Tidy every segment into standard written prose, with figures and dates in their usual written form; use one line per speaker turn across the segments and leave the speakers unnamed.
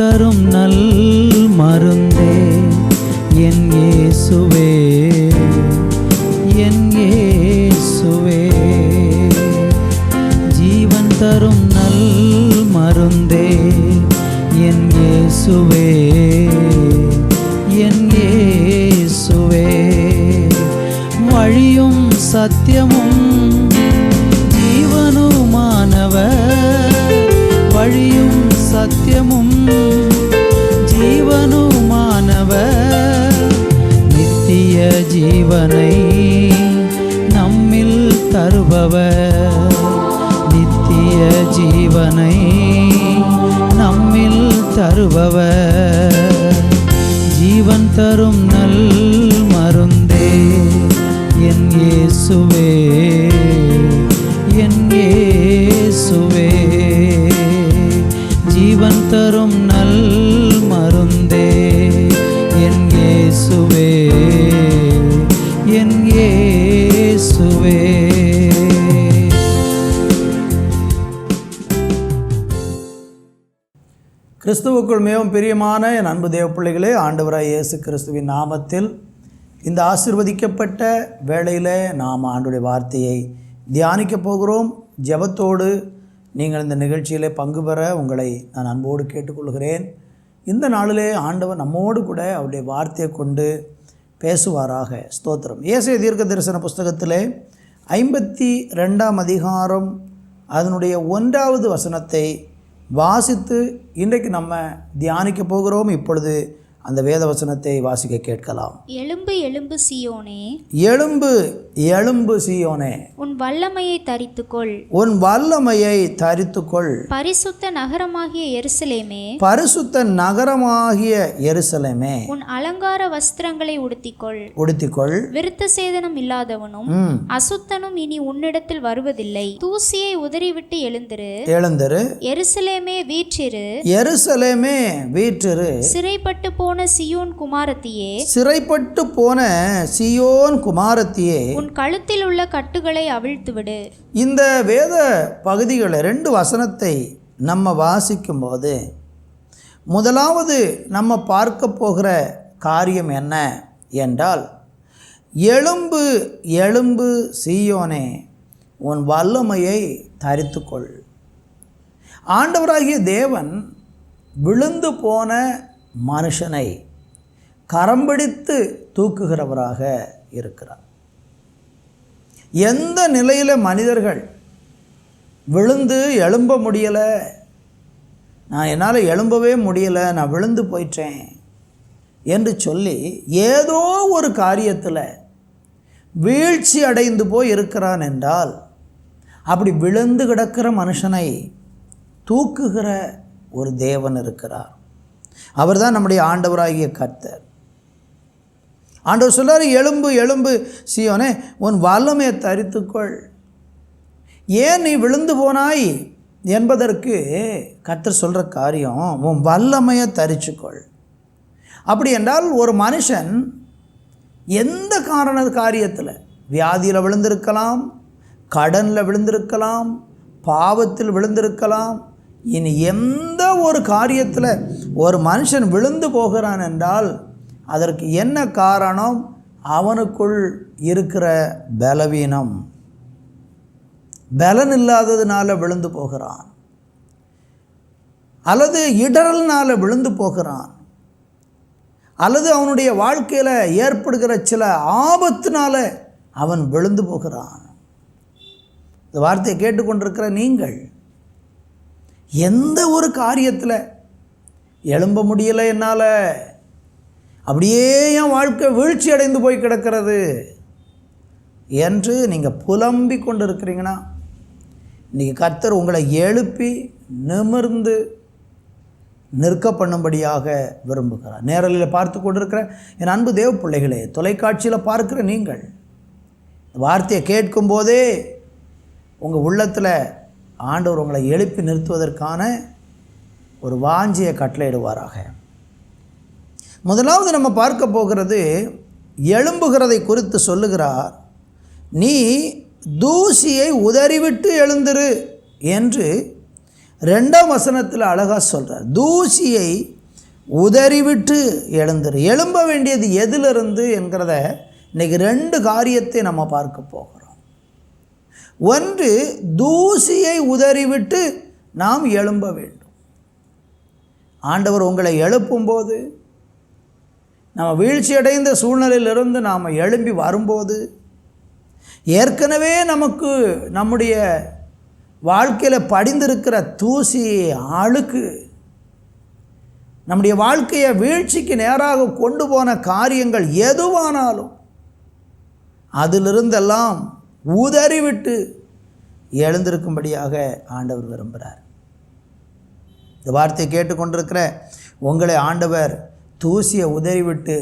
தரும் நல் மருந்தே என் இயேசுவே, என் இயேசுவே. ஜீவன் தரும் நல் மருந்தே என் இயேசுவே, என் இயேசுவே. வழியும் சத்தியமும் ஜீவனுமானவர், வழியும் சத்தியமும் ஜீவனுமானவர். நித்திய ஜீவனை நம்மில் தருபவர், நித்திய ஜீவனை நம்மில் தருபவர். ஜீவன் தரும் நல் மருந்தே என் இயேசுவே, என் இயேசுவே. ஜீவன் தரும் நல் மருந்தே என் இயேசுவே, என் இயேசுவே. கிறிஸ்துவுக்குள் மிகவும் பிரியமான என் அன்பு தேவ பிள்ளைகளே, ஆண்டவராய் இயேசு கிறிஸ்துவின் நாமத்தில் இந்த ஆசீர்வதிக்கப்பட்ட வேளையில் நாம் ஆண்டவருடைய வார்த்தையை தியானிக்க போகிறோம். ஜெபத்தோடு நீங்கள் இந்த நிகழ்ச்சியில் பங்கு பெற உங்களை நான் அன்போடு கேட்டுக்கொள்கிறேன். இந்த நாளிலே ஆண்டவர் நம்மோடு கூட அவருடைய வார்த்தையை கொண்டு பேசுவாராக. ஸ்தோத்திரம். ஏசாயா தீர்க்க தரிசன புஸ்தகத்திலே 52ஆம் அதிகாரம் அதனுடைய 1வது வசனத்தை வாசித்து இன்றைக்கு நம்ம தியானிக்க போகிறோம். இப்பொழுது அந்த வேத வசனத்தை வாசிக்க கேட்கலாம்.
எழும்பு எழும்பு சீயோனே,
எழும்பு எழும்பு சீயோனே,
உன் வல்லமையை தரித்துக்கொள்,
உன் வல்லமையை தரித்துக்கொள்.
பரிசுத்த நகரமாகிய எருசலேமே,
பரிசுத்த நகரமாகிய எருசலேமே,
உன் அலங்கார வஸ்திரங்களை உடுத்திக்கொள்,
உடுத்திக்கொள்.
விருத்த சேதனம் இல்லாதவனும் அசுத்தனும் இனி உன்னிடத்தில் வருவதில்லை. தூசியை உதறிவிட்டு எழுந்திரு,
எழுந்திரு.
எருசலேமே வீற்றிரு,
எருசலேமே வீற்றிரு.
சிறைப்பட்டு போன சீயோன் குமாரத்தியே,
சிறைப்பட்டு போன சீயோன் குமாரத்தியே,
உன் கழுத்தில் உள்ள கட்டுகளை அவிழ்த்துவிடு.
இந்த வேத பகுதிகளை 2 வசனத்தை நம்ம வாசிக்கும்போது முதலாவது நம்ம பார்க்க போகிற காரியம் என்ன என்றால், எழும்பு எழும்பு சீயோனே, உன் வல்லமையை தரித்துக்கொள். ஆண்டவராகிய தேவன் விழுந்து போன மனுஷனை கரம்பிடித்து தூக்குகிறவராக இருக்கிறார். எந்த நிலையில் மனிதர்கள் விழுந்து எழும்ப முடியலை, நான் என்னால் எழும்பவே முடியலை, நான் விழுந்து போயிட்டேன் என்று சொல்லி ஏதோ ஒரு காரியத்தில் வீழ்ச்சி அடைந்து போய் இருக்கிறான் என்றால், அப்படி விழுந்து கிடக்கிற மனுஷனை தூக்குகிற ஒரு தேவன் இருக்கிறார். அவர் தான் நம்முடைய ஆண்டவராகிய கர்த்தர். ஆண்டவர் சொல்றாரு, எழும்பு எழும்பு சீயோனே, உன் வல்லமையை தரித்துக்கொள். ஏன் நீ விழுந்து போனாய் என்பதற்கு கர்த்தர் சொல்கிற காரியம், உன் வல்லமையை தரிச்சுக்கொள். அப்படி என்றால் ஒரு மனுஷன் எந்த காரியத்தில், வியாதியில் விழுந்திருக்கலாம், கடனில் விழுந்திருக்கலாம், பாவத்தில் விழுந்திருக்கலாம், இனி எந்த ஒரு காரியத்தில் ஒரு மனுஷன் விழுந்து போகிறான் என்றால் அதற்கு என்ன காரணம்? அவனுக்குள் இருக்கிற பலவீனம், பலன் இல்லாததுனால விழுந்து போகிறான், அல்லது இடரல்னால விழுந்து போகிறான், அல்லது அவனுடைய வாழ்க்கையில் ஏற்படுகிற சில ஆபத்தினால அவன் விழுந்து போகிறான். இந்த வார்த்தையை கேட்டுக்கொண்டிருக்கிற நீங்கள் எந்த ஒரு காரியத்தில் எழும்ப முடியலை, என்னால் அப்படியே என் வாழ்க்கை வீழ்ச்சி அடைந்து போய் கிடக்கிறது என்று நீங்கள் புலம்பி கொண்டு இருக்கிறீங்கன்னா, இன்றைக்கி கர்த்தர் உங்களை எழுப்பி நிமிர்ந்து நிற்க பண்ணும்படியாக விரும்புகிறார். நேரலையில் பார்த்து கொண்டிருக்கிற என் அன்பு தேவ பிள்ளைகளே, தொலைக்காட்சியில் பார்க்கிற நீங்கள் வார்த்தையை கேட்கும் போதே உங்கள் உள்ளத்தில் ஆண்டவர் உங்களை எழுப்பி நிறுத்துவதற்கான ஒரு வாஞ்சியை கட்டளையிடுவாராக. முதலாவது நம்ம பார்க்க போகிறது, எழும்புகிறதை குறித்து சொல்லுகிறார். நீ தூசியை உதறிவிட்டு எழுந்திரு என்று 2ஆம் வசனத்தில் அழகாக சொல்கிறார். தூசியை உதறிவிட்டு எழுந்துரு. எழும்ப வேண்டியது எதிலிருந்து என்கிறத இன்றைக்கி 2 காரியத்தை நம்ம பார்க்க போகிறோம். ஒன்று, தூசியை உதறிவிட்டு நாம் எழும்ப வேண்டும். ஆண்டவர் உங்களை எழுப்பும்போது, நம்ம வீழ்ச்சியடைந்த சூழ்நிலையிலிருந்து நாம் எழும்பி வரும்போது, ஏற்கனவே நமக்கு நம்முடைய வாழ்க்கையில் படிந்திருக்கிற தூசி, அழுக்கு, நம்முடைய வாழ்க்கையை வீழ்ச்சிக்கு நேராக கொண்டு போன காரியங்கள் எதுவானாலும் அதிலிருந்தெல்லாம் உதறிவிட்டு எழுந்திருக்கும்படியாக ஆண்டவர் விரும்புகிறார். இந்த வார்த்தையை கேட்டுக்கொண்டிருக்கிற உங்களை ஆண்டவர் தூசியை உதறிவிட்டு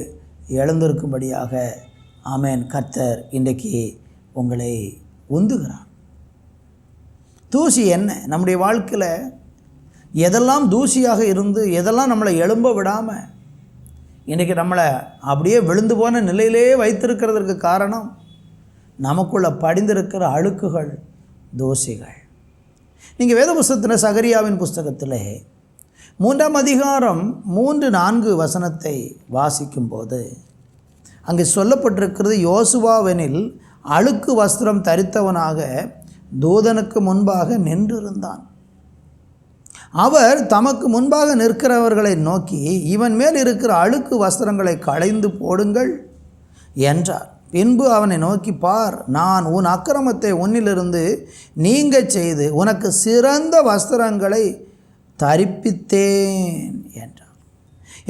எழுந்திருக்கும்படியாக ஆமென் கர்த்தர் இன்றைக்கு உங்களை உந்துகிறார். தூசி என்ன? நம்முடைய வாழ்க்கையில் எதெல்லாம் தூசியாக இருந்து எதெல்லாம் நம்மளை எழும்ப விடாமல் இன்றைக்கி நம்மளை அப்படியே விழுந்து போன நிலையிலே வைத்திருக்கிறதுக்கு காரணம் நமக்குள்ளே படிந்திருக்கிற அழுக்குகள், தூசிகள். நீங்கள் வேத புஸ்தகத்தில் சகரியாவின் புஸ்தகத்தில் 3ஆம் அதிகாரம் 3-4 வசனத்தை வாசிக்கும்போது அங்கே சொல்லப்பட்டிருக்கிறது, யோசுவாவெனில் அழுக்கு வஸ்திரம் தரித்தவனாக தூதனுக்கு முன்பாக நின்றிருந்தான். அவர் தமக்கு முன்பாக நிற்கிறவர்களை நோக்கி, இவன் மேல் இருக்கிற அழுக்கு வஸ்திரங்களை களைந்து போடுங்கள் என்றார். பின்பு அவனை நோக்கி, பார், நான் உன் அக்கிரமத்தை உன்னிலிருந்து நீங்க செய்து உனக்கு சிறந்த வஸ்திரங்களை தரிப்பித்தேன் என்றார்.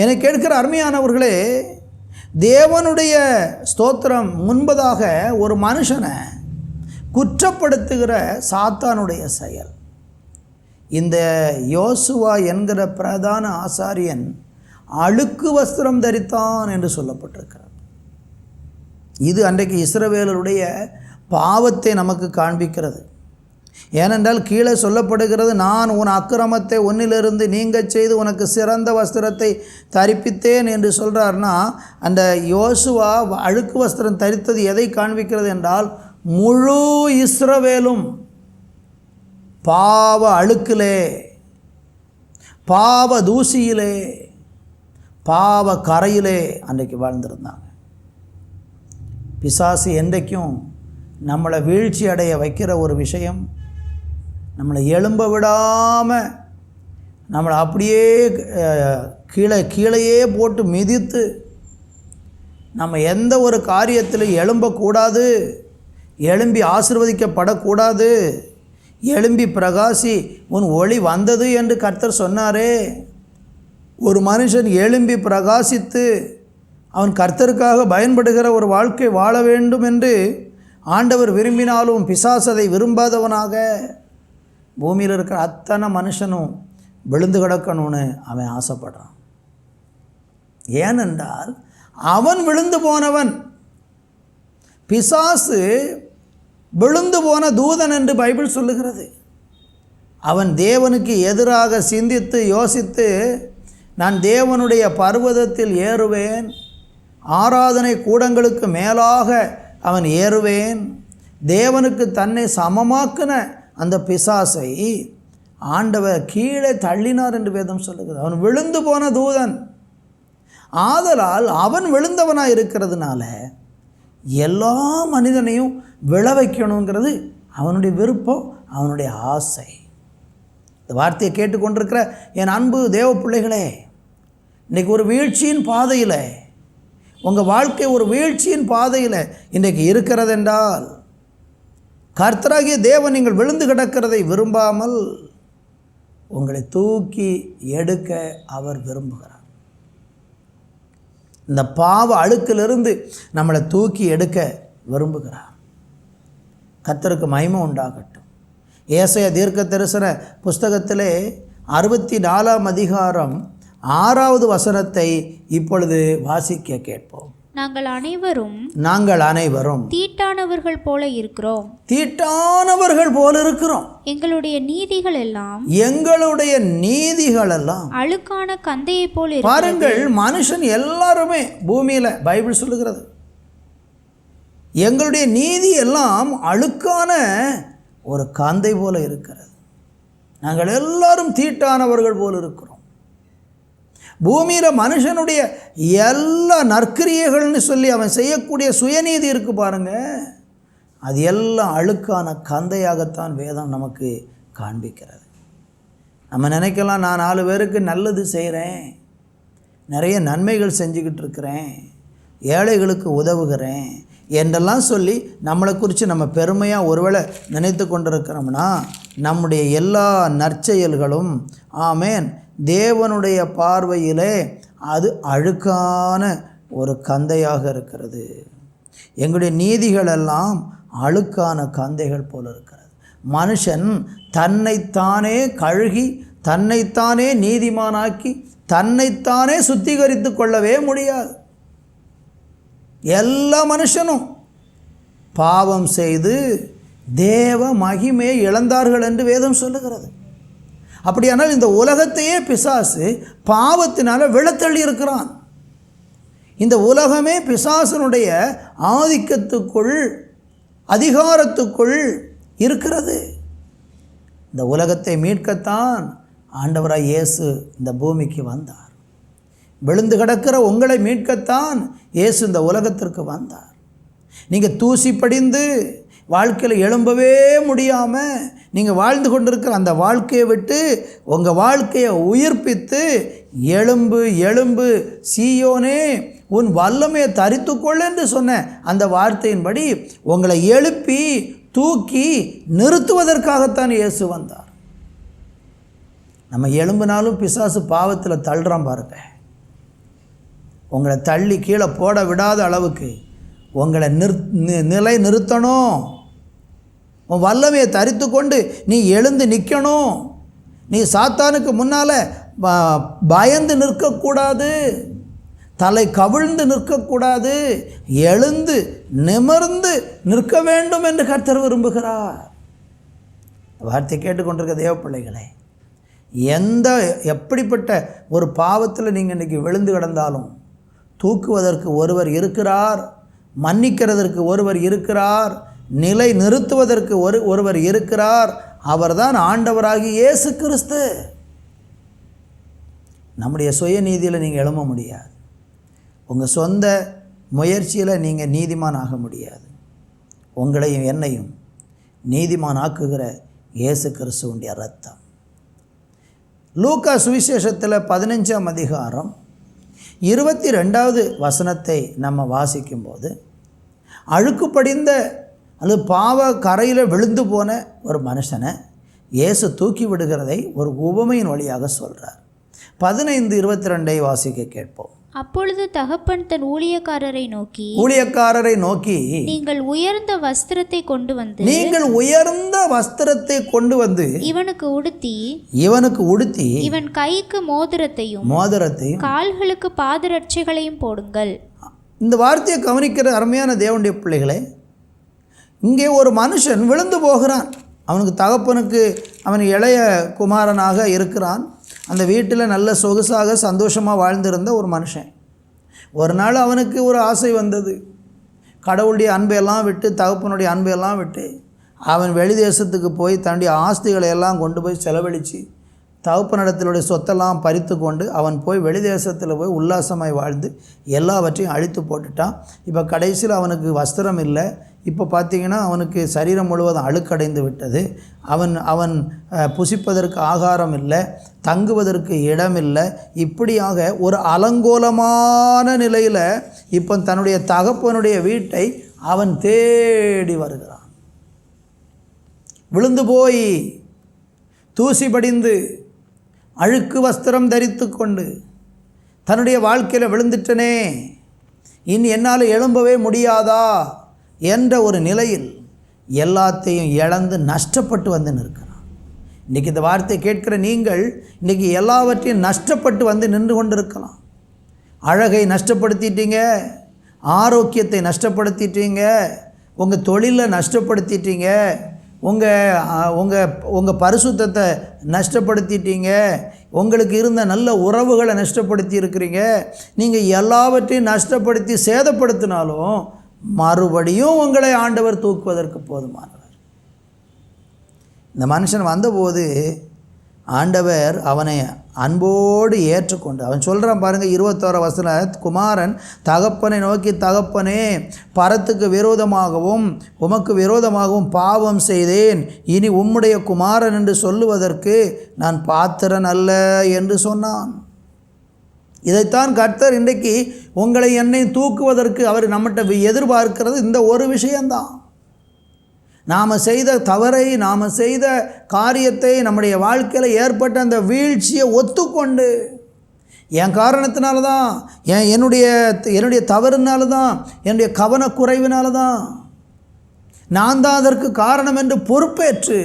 என்னை கேட்கிற அருமையானவர்களே, தேவனுடைய ஸ்தோத்திரம் முன்பதாக ஒரு மனுஷனை குற்றப்படுத்துகிற சாத்தானுடைய செயல். இந்த யோசுவா என்கிற பிரதான ஆசாரியன் அழுக்கு வஸ்திரம் தரித்தான் என்று சொல்லப்பட்டிருக்கிறது. இது அன்றைக்கு இஸ்ரவேலருடைய பாவத்தை நமக்கு காண்பிக்கிறது. ஏனென்றால் கீழே சொல்லப்படுகிறது, நான் உன் அக்கிரமத்தை உன்னிலிருந்து நீங்க செய்து உனக்கு சிறந்த வஸ்திரத்தை தரிப்பித்தேன் என்று சொல்கிறார்னா, அந்த யோசுவா அழுக்கு வஸ்திரம் தரித்தது எதை காண்பிக்கிறது என்றால், முழு இஸ்ரவேலும் பாவ அழுக்கிலே, பாவ தூசியிலே, பாவ கரையிலே அன்றைக்கு வாழ்ந்திருந்தாங்க. பிசாசு என்றைக்கும் நம்மளை வீழ்ச்சி அடைய வைக்கிற ஒரு விஷயம், நம்மளை எழும்ப விடாமல் நம்மளை அப்படியே கீழேயே போட்டு மிதித்து நம்ம எந்த ஒரு காரியத்தில் எழும்பக்கூடாது, எழும்பி ஆசீர்வதிக்கப்படக்கூடாது, எழும்பி பிரகாசி உன் ஒளி வந்தது என்று கர்த்தர் சொன்னாரே. ஒரு மனுஷன் எழும்பி பிரகாசித்து அவன் கர்த்தருக்காக பயன்படுகிற ஒரு வாழ்க்கை வாழ வேண்டும் என்று ஆண்டவர் விரும்பினாலும் பிசாசதை விரும்பாதவனாக பூமியில் இருக்கிற அத்தனை மனுஷனும் விழுந்து கிடக்கணும்னு அவன் ஆசைப்படுறான். ஏனென்றால் அவன் விழுந்து போனவன். பிசாசு விழுந்து போன தூதன் என்று பைபிள் சொல்லுகிறது. அவன் தேவனுக்கு எதிராக சிந்தித்து யோசித்து, நான் தேவனுடைய பர்வதத்தில் ஏறுவேன், ஆராதனை கூடங்களுக்கு மேலாக அவன் ஏறுவேன். தேவனுக்கு தன்னை சமமாக்கின அந்த பிசாசை ஆண்டவர் கீழே தள்ளினார் என்று வேதம் சொல்லுகிறது. அவன் விழுந்து போன தூதன். ஆதலால் அவன் விழுந்தவனாக இருக்கிறதுனால எல்லா மனிதனையும் விழ வைக்கணுங்கிறது அவனுடைய விருப்பம், அவனுடைய ஆசை. இந்த வார்த்தையை கேட்டுக்கொண்டிருக்கிற என் அன்பு தேவ பிள்ளைகளே, இன்றைக்கி ஒரு வீழ்ச்சியின் பாதையில், உங்கள் வாழ்க்கை ஒரு வீழ்ச்சியின் பாதையில் இன்றைக்கு இருக்கிறதென்றால், கர்த்தராகிய தேவன் நீங்கள் விழுந்து கிடக்கிறதை விரும்பாமல் உங்களை தூக்கி எடுக்க அவர் விரும்புகிறார். இந்த பாவ அழுக்கிலிருந்து நம்மளை தூக்கி எடுக்க விரும்புகிறார். கர்த்தருக்கு மகிமை உண்டாகட்டும். ஏசாயா தீர்க்க தரிசன புஸ்தகத்திலே 64ஆம் அதிகாரம் 6வது வசனத்தை இப்பொழுது வாசிக்க கேட்போம். நாங்கள் அனைவரும்
தீட்டானவர்கள் போல இருக்கிறோம்.
தீட்டானவர்கள் போல இருக்கிறோம்.
எங்களுடைய நீதிகள் எல்லாம் அழுக்கான கந்தையை போல.
பாருங்கள், மனுஷன் எல்லாருமே பூமியில பைபிள் சொல்லுகிறது, எங்களுடைய நீதி எல்லாம் அழுக்கான ஒரு கந்தை போல இருக்கிறது. நாங்கள் எல்லாரும் தீட்டானவர்கள் போல இருக்கிறோம். பூமியில் மனுஷனுடைய எல்லா நற்கிரியைகள்னு சொல்லி அவன் செய்யக்கூடிய சுயநீதி இருக்குது பாருங்கள், அது எல்லாம் அழுக்கான கந்தையாகத்தான் வேதம் நமக்கு காண்பிக்கிறது. நம்ம நினைக்கலாம், நான் 4 பேருக்கு நல்லது செய்கிறேன், நிறைய நன்மைகள் செஞ்சுக்கிட்டு இருக்கிறேன், ஏழைகளுக்கு உதவுகிறேன் என்றெல்லாம் சொல்லி நம்மளை குறித்து நம்ம பெருமையாக ஒருவேளை நினைத்து கொண்டிருக்கிறோம்னா நம்முடைய எல்லா நற்செயல்களும் ஆமேன் தேவனுடைய பார்வையிலே அது அழுக்கான ஒரு கந்தையாக இருக்கிறது. எங்களுடைய நீதிகளெல்லாம் அழுக்கான கந்தைகள் போல இருக்கிறது. மனுஷன் தன்னைத்தானே கழுகி தன்னைத்தானே நீதிமானாக்கி தன்னைத்தானே சுத்திகரித்து கொள்ளவே முடியாது. எல்லா மனுஷனும் பாவம் செய்து தேவ மகிமையை இழந்தார்கள் என்று வேதம் சொல்லுகிறது. அப்படியானால் இந்த உலகத்தையே பிசாசு பாவத்தினால விழத்தள்ளி இருக்கிறான். இந்த உலகமே பிசாசனுடைய ஆதிக்கத்துக்குள் அதிகாரத்துக்குள் இருக்கிறது. இந்த உலகத்தை மீட்கத்தான் ஆண்டவராய் இயேசு இந்த பூமிக்கு வந்தார். விழுந்து கிடக்கிற உங்களை மீட்கத்தான் இயேசு இந்த உலகத்திற்கு வந்தார். நீங்கள் தூசி படிந்து வாழ்க்கையில் எழும்பவே முடியாமல் நீங்கள் வாழ்ந்து கொண்டிருக்கிற அந்த வாழ்க்கையை விட்டு உங்கள் வாழ்க்கையை உயிர்ப்பித்து எழும்பு எழும்பு சீயோனே உன் வல்லமையை தரித்துக்கொள் என்று சொன்ன அந்த வார்த்தையின்படி உங்களை எழுப்பி தூக்கி நிறுத்துவதற்காகத்தான் இயேசு வந்தார். நம்ம எழும்பினாலும் பிசாசு பாவத்தில் தள்ளுறான் பாருங்க. உங்களை தள்ளி கீழே போட விடாத அளவுக்கு உங்களை நிலை நிறுத்தணும். உன் வல்லமையை தரித்து கொண்டு நீ எழுந்து நிற்கணும். நீ சாத்தானுக்கு முன்னால் பயந்து நிற்கக்கூடாது, தலை கவிழ்ந்து நிற்கக்கூடாது, எழுந்து நிமிர்ந்து நிற்க வேண்டும் என்று கர்த்தர் விரும்புகிறார். வார்த்தை கேட்டுக்கொண்டிருக்க தேவ பிள்ளைகளே, எப்படிப்பட்ட ஒரு பாவத்தில் நீங்கள் இன்றைக்கி விழுந்து கிடந்தாலும் தூக்குவதற்கு ஒருவர் இருக்கிறார், மன்னிக்கிறதற்கு ஒருவர் இருக்கிறார், நிலை நிறுத்துவதற்கு ஒருவர் இருக்கிறார். அவர்தான் ஆண்டவராகிய இயேசு கிறிஸ்து. நம்முடைய சுயநீதியில் நீங்கள் எழும்ப முடியாது. உங்கள் சொந்த முயற்சியில் நீங்கள் நீதிமான் ஆக முடியாது. உங்களையும் என்னையும் நீதிமான் ஆக்குகிற இயேசு கிறிஸ்துவுடைய இரத்தம். லூக்கா சுவிசேஷத்தில் 15ஆம் அதிகாரம் 22வது வசனத்தை நம்ம வாசிக்கும்போது அழுக்கு படிந்த அல்லது பாவ கரையில் விழுந்து போன ஒரு மனுஷனை இயேசு தூக்கி விடுகிறதை ஒரு உவமையின் வழியாக சொல்கிறார். 15:22 வாசிக்க கேட்போம்.
அப்பொழுது தகப்பன் தன் ஊழியக்காரரை நோக்கி நீங்கள் உயர்ந்த வஸ்திரத்தை கொண்டு வந்து இவனுக்கு உடுத்தி இவன் கைக்கு மோதிரத்தையும் கால்களுக்கு பாதரட்சைகளையும் போடுங்கள்.
இந்த வார்த்தையை கவனிக்கிற அருமையான தேவனுடைய பிள்ளைகளே, இங்கே ஒரு மனுஷன் விழுந்து போகிறான். அவனுக்கு தகப்பனுக்கு அவன் இளைய குமாரனாக இருக்கிறான். அந்த வீட்டில் நல்ல சொகுசாக சந்தோஷமாக வாழ்ந்திருந்த ஒரு மனுஷன். ஒரு நாள் அவனுக்கு ஒரு ஆசை வந்தது. கடவுளுடைய அன்பையெல்லாம் விட்டு தகப்பனுடைய அன்பையெல்லாம் விட்டு அவன் வெளி தேசத்துக்கு போய் தன்னுடைய ஆஸ்திகளை எல்லாம் கொண்டு போய் செலவழித்து தகப்பனிடத்தினுடைய சொத்தெல்லாம் பறித்து கொண்டு அவன் போய் வெளி தேசத்தில் போய் உல்லாசமாய் வாழ்ந்து எல்லாவற்றையும் அழித்து போட்டுட்டான். இப்போ கடைசியில் அவனுக்கு வஸ்திரம் இல்லை. இப்போ பார்த்திங்கன்னா அவனுக்கு சரீரம் முழுவதும் அழுக்கடைந்து விட்டது. அவன் புசிப்பதற்கு ஆகாரம் இல்லை, தங்குவதற்கு இடம் இல்லை. இப்படியாக ஒரு அலங்கோலமான நிலையில் இப்போ தன்னுடைய தகப்பனுடைய வீட்டை அவன் தேடி வருகிறான். விழுந்து போய் தூசி படிந்து அழுக்கு வஸ்திரம் தரித்து கொண்டு தன்னுடைய வாழ்க்கையில் விழுந்துட்டனே, இனி என்னால் எழும்பவே முடியாதா என்ற ஒரு நிலையில் எல்லாத்தையும் இழந்து நஷ்டப்பட்டு வந்து நிற்கிறான். இன்றைக்கி இந்த வார்த்தை கேட்கிற நீங்கள் இன்றைக்கி எல்லாவற்றையும் நஷ்டப்பட்டு வந்து நின்று கொண்டிருக்கலாம். அழகை நஷ்டப்படுத்திட்டீங்க, ஆரோக்கியத்தை நஷ்டப்படுத்திட்டீங்க, உங்கள் தொழிலை நஷ்டப்படுத்திட்டீங்க, உங்கள் பரிசுத்தத்தை நஷ்டப்படுத்திட்டீங்க, உங்களுக்கு இருந்த நல்ல உறவுகளை நஷ்டப்படுத்தி இருக்கிறீங்க. நீங்கள் எல்லாவற்றையும் நஷ்டப்படுத்தி சேதப்படுத்தினாலும் மறுபடியும் உங்களை ஆண்டவர் தூக்குவதற்கு போதுமானவர். இந்த மனுஷன் வந்தபோது ஆண்டவர் அவனை அன்போடு ஏற்றுக்கொண்டு, அவன் சொல்கிறான் பாருங்கள் 21 வசனம், குமாரன் தகப்பனை நோக்கி, தகப்பனே, பரத்துக்கு விரோதமாகவும் உமக்கு விரோதமாகவும் பாவம் செய்தேன், இனி உம்முடைய குமாரன் என்று சொல்லுவதற்கு நான் பாத்திரன் அல்ல என்று சொன்னான். இதைத்தான் கர்த்தர் இன்றைக்கு உங்களை என்னை தூக்குவதற்கு அவர் நம்மகிட்ட எதிர்பார்க்கிறது இந்த ஒரு விஷயந்தான். நாம் செய்த தவறை, நாம் செய்த காரியத்தை, நம்முடைய வாழ்க்கையில் ஏற்பட்ட அந்த வீழ்ச்சியை ஒத்துக்கொண்டு, என் காரணத்தினால தான், என்னுடைய தவறுனால தான், என்னுடைய கவனக்குறைவினால தான், நான் தான் அதற்கு காரணம் என்று பொறுப்பேற்று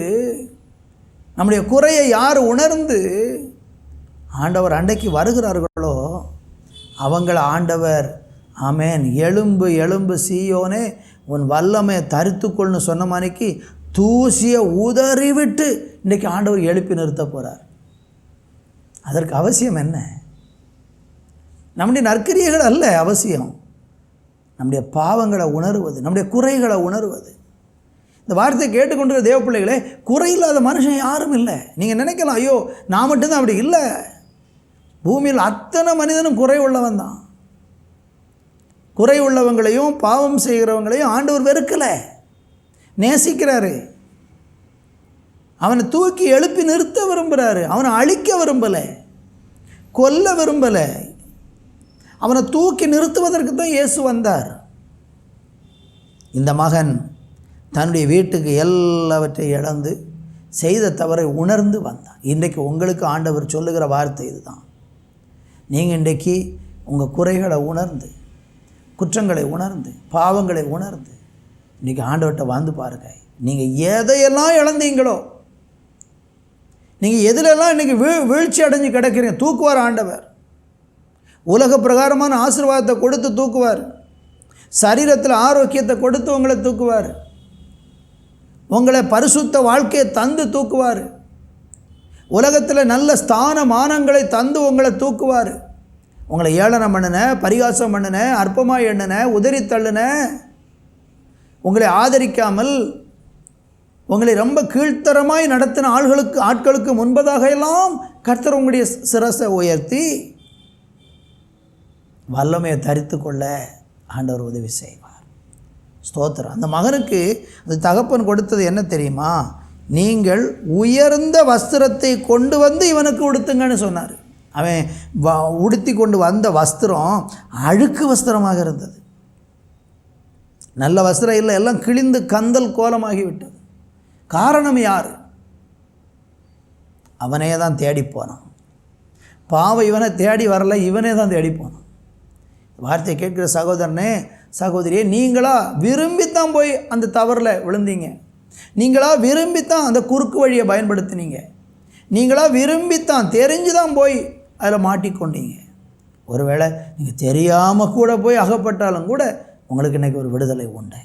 நம்முடைய குறையை யார் உணர்ந்து ஆண்டவர் அன்றைக்கு வருகிறார்களோ அவங்கள ஆண்டவர், ஆமேன், எலும்பு எலும்பு சீயோனே உன் வல்லமை தரித்துக்கொள்னு சொன்ன மாதிரிக்கு தூசியை உதறிவிட்டு இன்றைக்கி ஆண்டவர் எழுப்பி நிறுத்த போகிறார். அதற்கு அவசியம் என்ன? நம்முடைய நற்கிரியைகள் அல்ல அவசியம், நம்முடைய பாவங்களை உணர்வது, நம்முடைய குறைகளை உணர்வது. இந்த வார்த்தையை கேட்டுக்கொண்டிருக்கிற தேவ பிள்ளைகளே, குறையில்லாத மனுஷன் யாரும் இல்லை. நீங்கள் நினைக்கலாம், ஐயோ நான் மட்டும்தான். அப்படி இல்லை. பூமியில் அத்தனை மனிதனும் குறை உள்ளவன் தான். குறை உள்ளவங்களையும் பாவம் செய்கிறவங்களையும் ஆண்டவர் வெறுக்கலை, நேசிக்கிறாரு. அவனை தூக்கி எழுப்பி நிறுத்த விரும்புகிறாரு. அவனை அழிக்க விரும்பலை, கொல்ல விரும்பலை. அவனை தூக்கி நிறுத்துவதற்கு தான் இயேசு வந்தார். இந்த மகன் தன்னுடைய வீட்டுக்கு எல்லாவற்றையும் இழந்து செய்த தவறை உணர்ந்து வந்தான். இன்றைக்கு உங்களுக்கு ஆண்டவர் சொல்லுகிற வார்த்தை இதுதான். நீங்கள் இன்றைக்கு உங்கள் குறைகளை உணர்ந்து, குற்றங்களை உணர்ந்து, பாவங்களை உணர்ந்து இன்றைக்கி ஆண்டவர்கிட்ட வந்து பாருங்கள். நீங்கள் எதையெல்லாம் இழந்தீங்களோ, நீங்கள் எதிலெல்லாம் இன்றைக்கி வீழ்ச்சி அடைஞ்சு கிடக்கிறீங்க, தூக்குவார் ஆண்டவர். உலக பிரகாரமான ஆசீர்வாதத்தை கொடுத்து தூக்குவார். சரீரத்தில் ஆரோக்கியத்தை கொடுத்து உங்களை தூக்குவார். உங்களை பரிசுத்த வாழ்க்கையை தந்து தூக்குவார். உலகத்தில் நல்ல ஸ்தான மானங்களை தந்து உங்களை தூக்குவார். உங்களை ஏளனம் பண்ணின, பரிகாசம் பண்ணின, அற்பமாக எண்ணின, உதறி தள்ளின, உங்களை ஆதரிக்காமல் உங்களை ரொம்ப கீழ்த்தரமாய் நடத்தின ஆட்களுக்கு முன்பதாக எல்லாம் கர்த்தர் உங்களுடைய சிரசை உயர்த்தி வல்லமையை தரித்து கொள்ள ஆண்டவர் உதவி செய்வார். ஸ்தோத்திரம். அந்த மகனுக்கு அந்த தகப்பன் கொடுத்தது என்ன தெரியுமா? நீங்கள் உயர்ந்த வஸ்திரத்தை கொண்டு வந்து இவனுக்கு உடுத்துங்கன்னு சொன்னார். அவன் உடுத்தி கொண்டு வந்த வஸ்திரம் அழுக்கு வஸ்திரமாக இருந்தது. நல்ல வஸ்திரம் இல்லை, எல்லாம் கிழிந்து கந்தல் கோலமாகிவிட்டது. காரணம் யார்? அவனே தான் தேடி போனான். பாவம் இவனை தேடி வரல, இவனே தான் தேடி போனான். வார்த்தையை கேட்குற சகோதரனே, சகோதரியே, நீங்களா விரும்பித்தான் போய் அந்த தவறில் விழுந்தீங்க. நீங்களா விரும்பித்தான் அந்த குறுக்கு வழியை பயன்படுத்தினீங்க. நீங்களா விரும்பித்தான் தெரிஞ்சு தான் போய் அதில் மாட்டிக்கொண்டீங்க. ஒருவேளை நீங்கள் தெரியாமல் கூட போய் அகப்பட்டாலும் கூட உங்களுக்கு இன்றைக்கி ஒரு விடுதலை உண்டு,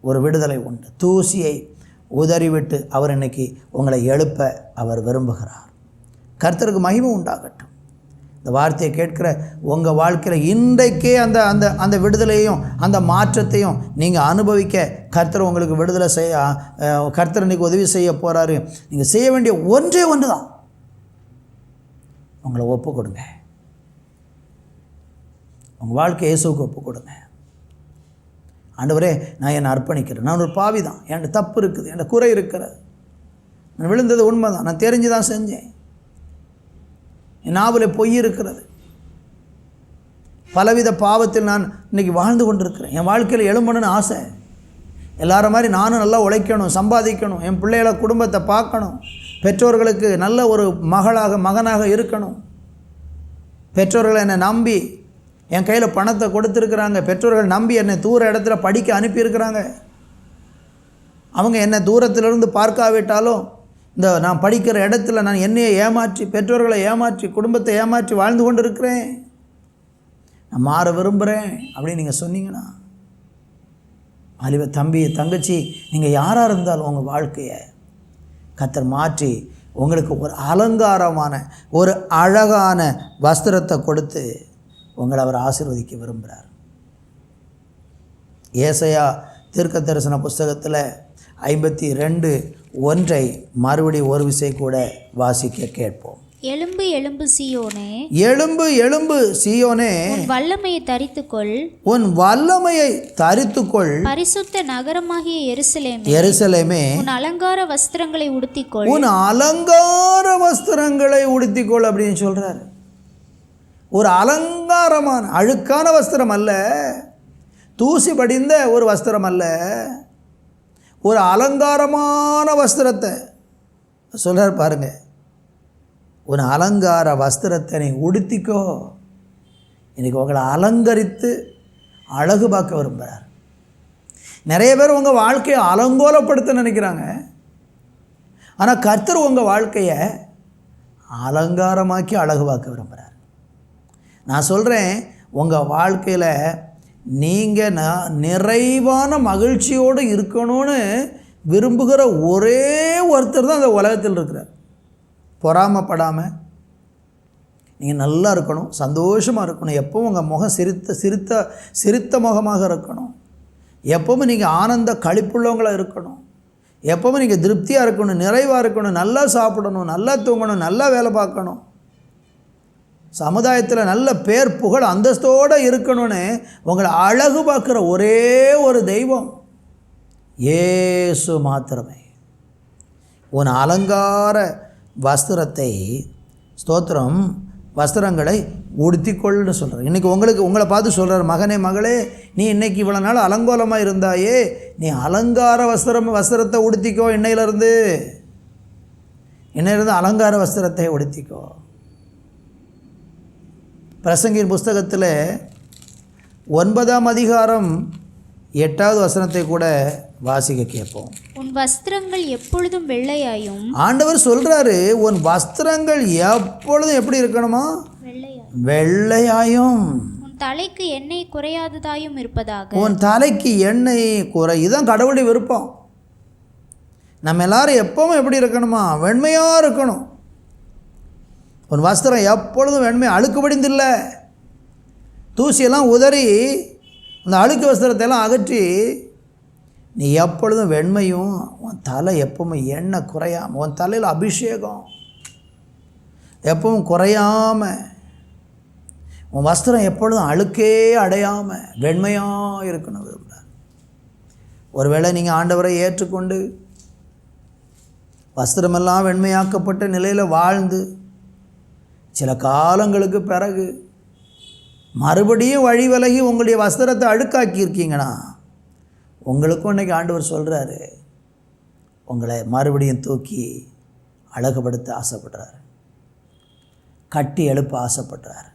ஒரு விடுதலை உண்டு. தூசியை உதறிவிட்டு அவர் இன்றைக்கி உங்களை எழுப்ப அவர் விரும்புகிறார். கர்த்தருக்கு மகிமை உண்டாகட்டும். இந்த வார்த்தையை கேட்கிற உங்கள் வாழ்க்கையில் இன்றைக்கே அந்த அந்த அந்த விடுதலையும் அந்த மாற்றத்தையும் நீங்கள் அனுபவிக்க கர்த்தர் உங்களுக்கு விடுதலை கர்த்தர் இன்றைக்கி உதவி செய்ய போகிறாரு. நீங்கள் செய்ய வேண்டிய ஒன்றே ஒன்று தான், உங்களை ஒப்பு கொடுங்க. உங்கள் வாழ்க்கை இயேசுவுக்கு ஒப்பு கொடுங்க. ஆண்டவரே, நான் என்னை அர்ப்பணிக்கிறேன். நான் ஒரு பாவி தான், என்கிட்ட தப்பு இருக்குது, என்கிட்ட குறை இருக்கிறது, நான் விழுந்தது உண்மை தான், நான் தெரிஞ்சு தான் செஞ்சேன், என் நாவலே பொய் இருக்கிறது, பலவித பாவத்தில் நான் இன்றைக்கி வாழ்ந்து கொண்டிருக்கிறேன். என் வாழ்க்கையில் எழும்பணுன்னு ஆசை. எல்லார மாதிரி நானும் நல்லா உழைக்கணும், சம்பாதிக்கணும், என் பிள்ளைகளை குடும்பத்தை பார்க்கணும், பெற்றோர்களுக்கு நல்ல ஒரு மகனாக இருக்கணும். பெற்றோர்களை என்னை நம்பி என் கையில் பணத்தை கொடுத்துருக்குறாங்க. பெற்றோர்கள் நம்பி என்னை தூர இடத்துல படிக்க அனுப்பியிருக்கிறாங்க. அவங்க என்னை தூரத்திலிருந்து பார்க்காவிட்டாலும் இந்த நான் படிக்கிற இடத்துல நான் என்னையை ஏமாற்றி, பெற்றோர்களை ஏமாற்றி, குடும்பத்தை ஏமாற்றி வாழ்ந்து கொண்டு இருக்கிறேன், நான் மாற விரும்புகிறேன் அப்படின்னு நீங்கள் சொன்னீங்கன்னா, அழிவ தம்பி தங்கச்சி, நீங்கள் யாராக இருந்தாலும் உங்கள் வாழ்க்கையை கர்த்தர் மாற்றி உங்களுக்கு ஒரு அலங்காரமான ஒரு அழகான வஸ்திரத்தை கொடுத்து உங்களை அவர் ஆசீர்வதிக்க விரும்புகிறார். ஏசாயா தீர்க்க தரிசன புஸ்தகத்தில் 52 ஒன்றை மறுபடி ஒரு விசை கூட வாசிக்க கேட்போம்.
எழும்பு எழும்பு சீயோனே,
எழும்பு எழும்பு சீயோனே,
உன் வல்லமையை தரித்துக்கொள்,
உன் வல்லமையை தரித்துக்கொள்.
பரிசுத்த நகரமாகிய எருசலேமே,
எருசலேமே,
உன் அலங்கார வஸ்திரங்களை உடுத்திக்கொள்,
உன் அலங்கார வஸ்திரங்களை உடுத்திக்கொள் அப்படின்னு சொல்றாரு. ஒரு அலங்காரமான அழுக்கான வஸ்திரம் அல்ல, தூசி படிந்த ஒரு வஸ்திரம் அல்ல, ஒரு அலங்காரமான வஸ்திரத்தை சொல்றார் பாருங்க. உன் அலங்கார வஸ்திரத்தை நீ உடுத்திக்கோ. இன்றைக்கி உங்களை அலங்கரித்து அழகு பார்க்க விரும்புகிறார். நிறைய பேர் உங்கள் வாழ்க்கையை அலங்கோலப்படுத்த நினைக்கிறாங்க. ஆனால் கர்த்தர் உங்கள் வாழ்க்கையை அலங்காரமாக்கி அழகு பார்க்க விரும்புகிறார். நான் சொல்கிறேன், உங்கள் வாழ்க்கையில் நீங்கள் நிறைவான மகிழ்ச்சியோடு இருக்கணும்னு விரும்புகிற ஒரே ஒருத்தர் தான் அந்த உலகத்தில் இருக்கிறார். பொறாமப்படாமல் நீங்கள் நல்லா இருக்கணும், சந்தோஷமாக இருக்கணும், எப்பவும் உங்கள் முகம் சிரித்த முகமாக இருக்கணும், எப்பவும் நீங்கள் ஆனந்த களிப்புள்ளவங்களாக இருக்கணும், எப்பவும் நீங்கள் திருப்தியாக இருக்கணும், நிறைவாக இருக்கணும், நல்லா சாப்பிடணும், நல்லா தூங்கணும், நல்லா வேலை பார்க்கணும், சமுதாயத்தில் நல்ல பேர் புகழ் அந்தஸ்தோடு இருக்கணும்னு உங்களை அழகு பார்க்குற ஒரே ஒரு தெய்வம் இயேசு மாத்திரமே. உன் அலங்கார வஸ்திரத்தை, ஸ்தோத்திரம், வஸ்திரங்களை உடுத்திக்கொள்னு சொல்கிறார். இன்றைக்கி உங்களை பார்த்து சொல்கிறார், மகனே மகளே, நீ இன்றைக்கி இவ்வளோ நாள் அலங்கோலமாக இருந்தாயே, நீ அலங்கார வஸ்திரத்தை உடுத்திக்கோ. இன்னையிலிருந்து அலங்கார வஸ்திரத்தை உடுத்திக்கோ. பிரசங்கியின் புஸ்தகத்தில் 9ஆம் அதிகாரம் 8வது வசனத்தை கூட வாசிக்க கேட்போம்.
உன் வஸ்திரங்கள் எப்பொழுதும் வெள்ளையாயும்,
ஆண்டவர் சொல்றாரு, உன் வஸ்திரங்கள் எப்பொழுதும் எப்படி இருக்கணுமா? வெள்ளையாயும்.
உன் தலைக்கு எண்ணெய் குறையாததாயும் இருப்பதாக.
உன் தலைக்கு எண்ணெய் குறை, இதுதான் கடவுளுடைய விருப்பம். நம்ம எல்லாரும் எப்பவும் எப்படி இருக்கணுமா? வெண்மையாக இருக்கணும். உன் வஸ்திரம் எப்பொழுதும் வெண்மை, அழுக்கு படிந்தில்ல, தூசியெல்லாம் உதறி அந்த அழுக்கு வஸ்திரத்தை எல்லாம் அகற்றி நீ எப்பொழுதும் வெண்மையும், உன் தலை எப்பவுமே எண்ணெய் குறையாமல், உன் தலையில் அபிஷேகம் எப்பவும் குறையாமல், உன் வஸ்திரம் எப்பொழுதும் அழுக்கே அடையாமல் வெண்மையாக இருக்கணும் விரும்புகிறார். ஒருவேளை நீங்கள் ஆண்டவரை ஏற்றுக்கொண்டு வஸ்திரமெல்லாம் வெண்மையாக்கப்பட்ட நிலையில் வாழ்ந்து சில காலங்களுக்கு பிறகு மறுபடியும் வழி விலகி உங்களுடைய வஸ்திரத்தை அழுக்காக்கி இருக்கீங்கன்னா, உங்களுக்கும் இன்றைக்கி ஆண்டவர் சொல்கிறாரு, உங்களை மறுபடியும் தூக்கி அழகுபடுத்த ஆசைப்படுறார், கட்டி எழுப்ப ஆசைப்படுறார்,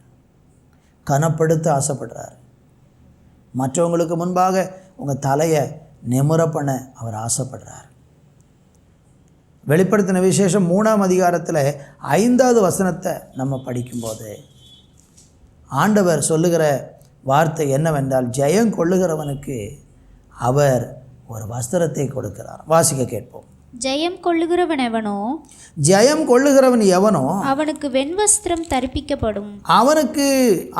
கனப்படுத்த ஆசைப்படுறார். மற்றவங்களுக்கு முன்பாக உங்கள் தலையை நிமிர பண்ண அவர் ஆசைப்படுறார். வெளிப்படுத்தின விசேஷம் 3ஆம் அதிகாரத்தில் 5வது வசனத்தை நம்ம படிக்கும்போது ஆண்டவர் சொல்லுகிற வார்த்தை என்னவென்றால், ஜெயம் கொள்ளுகிறவனுக்கு அவர் ஒரு வஸ்திரத்தை கொடுக்கிறார். வாசிக்க கேட்போம்.
ஜெயம் கொள்ளுகிறவன் எவனோ,
ஜெயம் கொள்ளுகிறவன் எவனோ
அவனுக்கு வெண்வஸ்திரம் தரிப்பிக்கப்படும்.
அவனுக்கு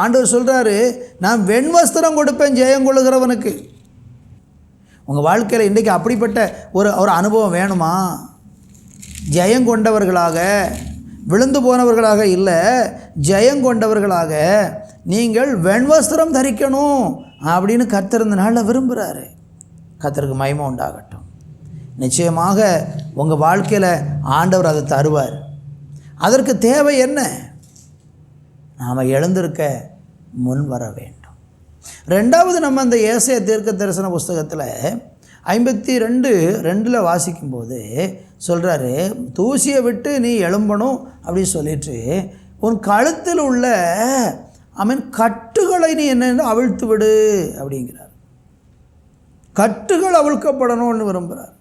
ஆண்டவர் சொல்கிறாரு, நான் வெண்வஸ்திரம் கொடுப்பேன் ஜெயம் கொள்ளுகிறவனுக்கு. உங்கள் வாழ்க்கையில் இன்றைக்கி அப்படிப்பட்ட ஒரு அனுபவம் வேணுமா? ஜெயங்கொண்டவர்களாக, விழுந்து போனவர்களாக இல்லை, ஜெயங்கொண்டவர்களாக நீங்கள் வெண்வஸ்திரம் தரிக்கணும் அப்படின்னு கர்த்தர் இந்த நாளில் விரும்புகிறாரு. கர்த்தருக்கு மகிமை உண்டாகட்டும். நிச்சயமாக உங்கள் வாழ்க்கையில் ஆண்டவர் அதை தருவார். அதற்கு தேவை என்ன? நாம் எழுந்திருக்க முன் வர வேண்டும். ரெண்டாவது, நம்ம அந்த ஏசாயா தீர்க்க தரிசன புஸ்தகத்தில் 52:2 வாசிக்கும்போது சொல்கிறாரு, தூசியை விட்டு நீ எழும்பணும் அப்படின்னு சொல்லிட்டு உன் கழுத்தில் உள்ள கட்டுகளை நீ என்ன அவிழ்த்து விடு அப்படிங்கிறார். கட்டுகள் அவிழ்க்கப்படணும்னு விரும்புகிறார்.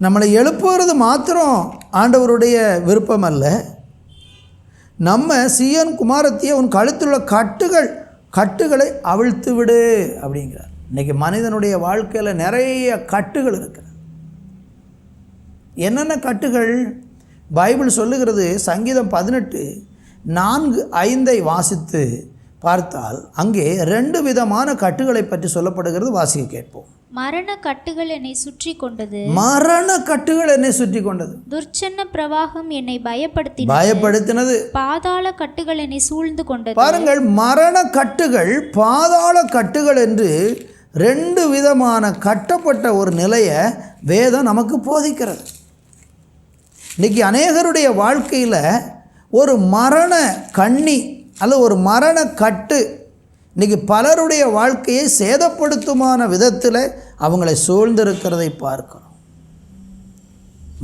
நம்மளை எழுப்புறது மாத்திரம் ஆண்டவருடைய விருப்பம் அல்ல. நம்ம சீயோன் குமாரத்தியை உன் கழுத்தில் உள்ள கட்டுகளை அவிழ்த்து விடு அப்படிங்கிறார். இன்றைக்கி மனிதனுடைய வாழ்க்கையில் நிறைய கட்டுகள் இருக்கிறது. என்னென்ன கட்டுகள்? பைபிள் சொல்லுகிறது, சங்கீதம் 18:4-5 வாசித்து பார்த்தால் அங்கே 2 விதமான கட்டுகளை பற்றி சொல்லப்படுகிறது. வாசிக்க கேட்போம்.
மரண கட்டுகள் என்னை சுற்றி கொண்டது.
மரண கட்டுகள் என்னை சுற்றி கொண்டது.
துர்ச்சன்ன பிரவாகம் என்னை
பயப்படுத்தினது.
பாதாள கட்டுகள் என்னை சூழ்ந்து கொண்டது.
பாருங்கள், மரண கட்டுகள் பாதாள கட்டுகள் என்று ரெண்டு விதமான கட்டப்பட்ட ஒரு நிலையை வேதம் நமக்கு போதிக்கிறது. இன்றைக்கி அநேகருடைய வாழ்க்கையில் ஒரு மரண கண்ணி அல்லது ஒரு மரண கட்டு இன்றைக்கி பலருடைய வாழ்க்கையை சேதப்படுத்துமான விதத்தில் அவங்களை சூழ்ந்திருக்கிறதை பார்க்கிறோம்.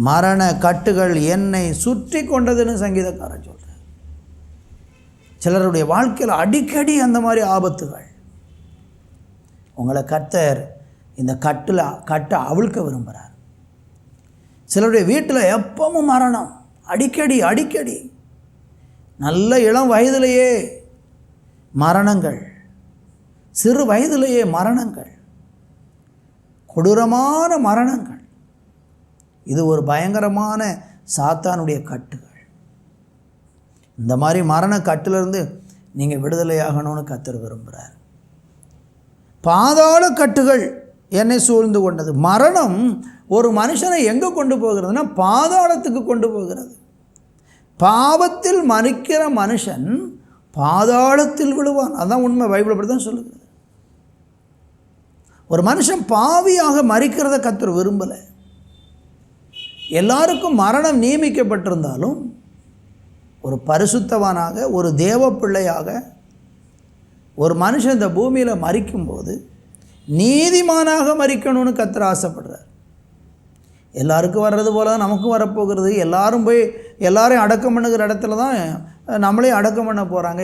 மரண கட்டுகள் என்னை சுற்றி கொண்டதுன்னு சங்கீதக்காரன் சொல்கிறார். சிலருடைய வாழ்க்கையில் அடிக்கடி அந்த மாதிரி ஆபத்துகள். உங்களை கர்த்தர் இந்த கட்டை அவிழ்க்க விரும்புகிறார். சிலருடைய வீட்டில் எப்பவும் மரணம், அடிக்கடி நல்ல இளம் வயதிலேயே மரணங்கள், சிறு வயதிலேயே மரணங்கள், கொடூரமான மரணங்கள். இது ஒரு பயங்கரமான சாத்தானுடைய கட்டுகள். இந்த மாதிரி மரண கட்டிலிருந்து நீங்கள் விடுதலையாகணும்னு கர்த்தர் விரும்புகிறார். பாதாள கட்டுகள் என்னை சூழ்ந்து கொண்டது. மரணம் ஒரு மனுஷனை எங்கே கொண்டு போகிறதுனா பாதாளத்துக்கு கொண்டு போகிறது. பாவத்தில் மரிக்கிற மனுஷன் பாதாளத்தில் விழுவான். அதுதான் உண்மை. பைபிள் அப்படி தான் சொல்லுகிறது. ஒரு மனுஷன் பாவியாக மரிக்கிறத கர்த்தர் விரும்பலை. எல்லாருக்கும் மரணம் நியமிக்கப்பட்டிருந்தாலும் ஒரு பரிசுத்தவானாக, ஒரு தேவ பிள்ளையாக ஒரு மனுஷன் இந்த பூமியில் மரிக்கும்போது நீதிமானாக மரிக்கணும்னு கர்த்தர் ஆசைப்படுறார். எல்லாருக்கும் வர்றது போல தான் நமக்கும் வரப்போகிறது. எல்லாரையும் அடக்கம் பண்ணுகிற இடத்துல தான் நம்மளையும் அடக்கம் பண்ண போகிறாங்க.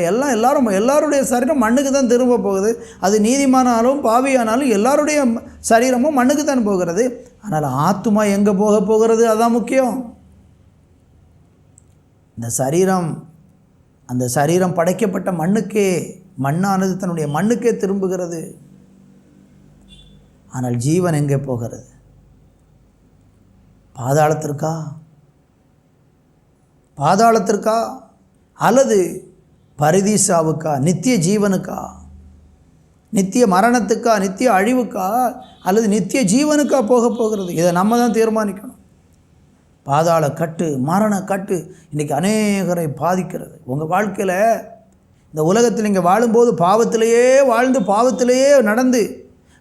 எல்லாருடைய சரீரம் மண்ணுக்கு தான் திரும்ப போகுது. அது நீதிமானாலும் பாவியானாலும் எல்லாருடைய சரீரமும் மண்ணுக்கு தான் போகிறது. ஆனால் ஆத்துமா எங்கே போக போகிறது, அதுதான் முக்கியம். அந்த சரீரம் படைக்கப்பட்ட மண்ணுக்கே, மண்ணானது தன்னுடைய மண்ணுக்கே திரும்புகிறது. ஆனால் ஜீவன் எங்கே போகிறது? பாதாளத்திற்கா அல்லது பரதீசாவுக்கா, நித்திய ஜீவனுக்கா, நித்திய மரணத்துக்கா, நித்திய அழிவுக்கா அல்லது நித்திய ஜீவனுக்கா போகிறது? இதை நம்ம தான் தீர்மானிக்கணும். பாதாள கட்டு, மரண கட்டு இன்றைக்கி அநேகரை பாதிக்கிறது. உங்கள் வாழ்க்கையில் இந்த உலகத்தில் நீங்கள் வாழும்போது பாவத்திலேயே வாழ்ந்து, பாவத்திலேயே நடந்து,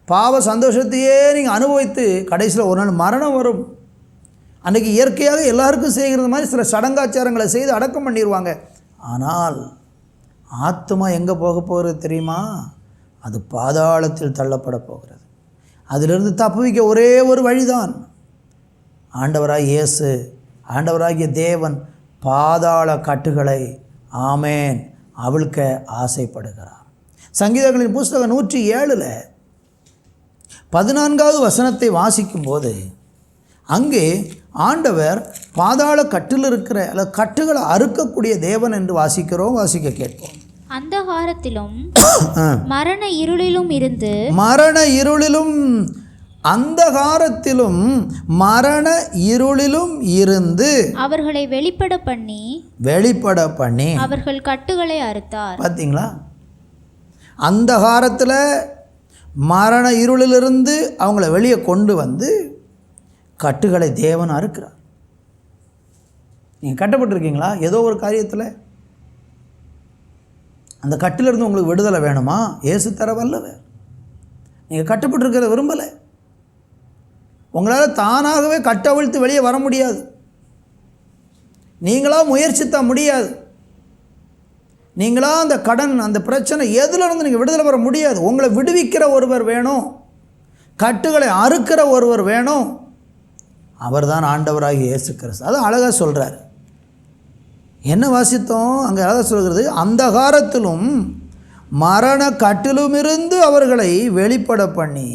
பாவ சந்தோஷத்தையே நீங்கள் அனுபவித்து கடைசியில் ஒரு நாள் மரணம் வரும். அன்றைக்கி இயற்கையாக எல்லாருக்கும் செய்கிறது மாதிரி சில சடங்காச்சாரங்களை செய்து அடக்கம் பண்ணிடுவாங்க. ஆனால் ஆத்மா எங்கே போக போகிறது தெரியுமா? அது பாதாளத்தில் தள்ளப்பட போகிறது. அதிலிருந்து தப்புவிக்க ஒரே ஒரு வழிதான். ஆண்டவராகிய இயேசு, ஆண்டவராகிய தேவன் பாதாள கட்டுகளை ஆமேன் அவிழ்க்க ஆசைப்படுகிறார். சங்கீதங்களின் புஸ்தகம் 107 14வது வசனத்தை வாசிக்கும்போது அங்கே ஆண்டவர் பாதாள கட்டில் இருக்கிற அல்லது கட்டுகளை அறுக்கக்கூடிய தேவன் என்று வாசிக்க கேட்போம்.
அந்தகாரத்திலும் மரண இருளிலும் இருந்து அவர்களை வெளிப்பட பண்ணி அவர்கள் கட்டுகளை அறுத்தார்.
பார்த்தீங்களா? அந்தகாரத்தில் மரண இருளிலிருந்து அவங்கள வெளியே கொண்டு வந்து கட்டுகளை தேவன் அறுக்கிறார். நீங்கள் கட்டப்பட்டிருக்கீங்களா ஏதோ ஒரு காரியத்தில்? அந்த கட்டிலிருந்து உங்களுக்கு விடுதலை வேணுமா? இயேசு தர வல்லவர். நீங்கள் கட்டப்பட்டிருக்கிறத விரும்பலை. உங்களால் தானாகவே கட்டவிழ்த்து வெளியே வர முடியாது. நீங்களாக முயற்சித்த முடியாது. நீங்களாக அந்த கடன், அந்த பிரச்சனை எதுலேருந்து நீங்கள் விடுதலை வர முடியாது. உங்களை விடுவிக்கிற ஒருவர் வேணும். கட்டுகளை அறுக்கிற ஒருவர் வேணும். அவர் தான் ஆண்டவராகிய இயேசு கிறிஸ்து. அது அழகாக சொல்கிறார். என்ன வாசித்தோம் அங்கே? அழகாக சொல்கிறது, அந்தகாரத்திலும் மரண கட்டிலுமிருந்து அவர்களை வெளிப்பட பண்ணி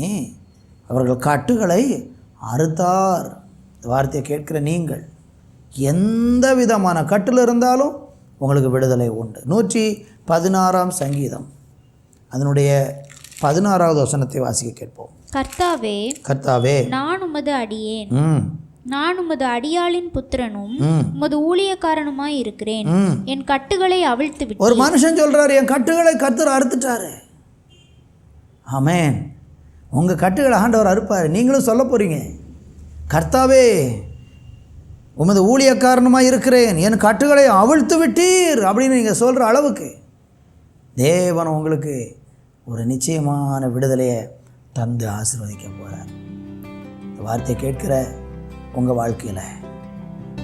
அவர்கள் கட்டுகளை அறுத்தார். இந்த வார்த்தையை கேட்கிற நீங்கள் எந்த விதமான கட்டில் இருந்தாலும் உங்களுக்கு விடுதலை உண்டு. 116ஆம் சங்கீதம் அதனுடைய 16வது வசனத்தை வாசிக்க கேட்போம். கர்த்தாவே, நான் உமது அடியேன், நான் உமது அடியாளின் புத்திரனும் உமது ஊழியக்காரனுமாய் இருக்கிறேன். என் கட்டுகளை அவிழ்த்து விட்டு. ஒரு மனுஷன் சொல்றாரு, என் கட்டுகளை கர்த்தர் அறுத்துட்டாரு. ஆமென். உங்கள் கட்டுகளை ஆண்டவர் அறுப்பார். நீங்களும் சொல்ல போகிறீங்க, கர்த்தாவே உமது ஊழியக்காரனுமாக இருக்கிறேன், என் கட்டுகளை அவிழ்த்து விட்டீர் அப்படின்னு நீங்கள் சொல்கிற அளவுக்கு தேவன் உங்களுக்கு ஒரு நிச்சயமான விடுதலையை தந்து ஆசீர்வதிக்க போகிறார். இந்த வார்த்தையை கேட்கிற உங்கள் வாழ்க்கையில்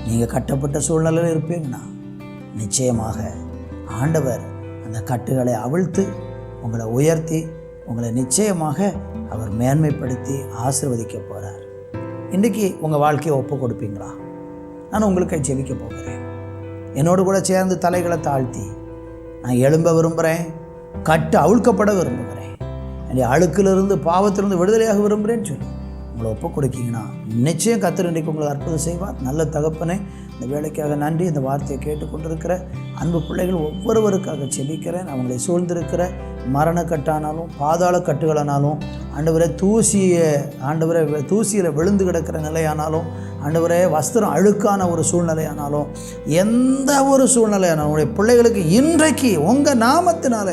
நீங்கள் கட்டப்பட்ட சூழ்நிலையில் இருப்பீங்கன்னா நிச்சயமாக ஆண்டவர் அந்த கட்டுகளை அவிழ்த்து உங்களை உயர்த்தி உங்களை நிச்சயமாக அவர் மேன்மைப்படுத்தி ஆசீர்வதிக்க போகிறார். இன்றைக்கி உங்கள் வாழ்க்கையை ஒப்பு கொடுப்பீங்களா? நான் உங்களுக்கு ஜெபிக்க போகிறேன். என்னோடு கூட சேர்ந்து தலைகளை தாழ்த்தி நான் எழும்ப விரும்புகிறேன், கட்டு அவிழ்க்கப்பட விரும்புகிறேன், என்னுடைய அழுக்கிலிருந்து பாவத்திலிருந்து விடுதலையாக விரும்புகிறேன்னு சொல்லி உங்களை ஒப்பு கொடுக்கீங்கன்னா நிச்சயம் கர்த்தர் இன்றைக்கு உங்களை அற்புதம் செய்வார். நல்ல தகப்பனே, இந்த வேலைக்காக நன்றி. இந்த வார்த்தையை கேட்டுக்கொண்டிருக்கிற அன்பு பிள்ளைகள் ஒவ்வொருவருக்காக ஜெபிக்கிறேன். அவங்களை சூழ்ந்திருக்கிற மரணக்கட்டானாலும் பாதாள கட்டுகளானாலும் ஆண்டவரே, தூசியில் விழுந்து கிடக்கிற நிலையானாலும் ஆண்டவரே, வஸ்திரம் அழுக்கான ஒரு சூழ்நிலையானாலும் எந்த ஒரு சூழ்நிலையானாலும் உங்களுடைய பிள்ளைகளுக்கு இன்றைக்கு உங்கள் நாமத்தினால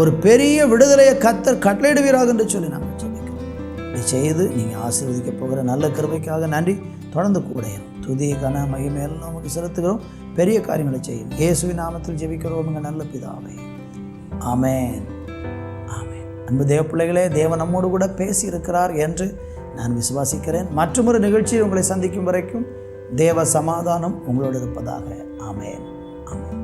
ஒரு பெரிய விடுதலையை கர்த்தர் கட்டளையிடுவீராக என்று சொல்லி நாங்கள் ஜெபிக்கிறோம். இப்படி செய்து நீங்கள் ஆசீர்வதிக்க போகிற நல்ல கிருபைக்காக நன்றி. தொடர்ந்து கூட துதிக்கான மகிமையெல்லாம் நமக்கு செலுத்துகிறோம். பெரிய காரியங்களை செய்யும் இயேசுவின் நாமத்தில் ஜெபிக்கிறோம் எங்கள் நல்ல பிதாவே. ஆமென், ஆமென். அன்பு தேவ பிள்ளைகளே, தேவன் நம்மோடு கூட பேசி இருக்கிறார் என்று நான் விசுவாசிக்கிறேன். மற்றொரு நிகழ்ச்சியில் உங்களை சந்திக்கும் வரைக்கும் தேவ சமாதானம் உங்களோடு இருப்பதாக. ஆமென், ஆமென்.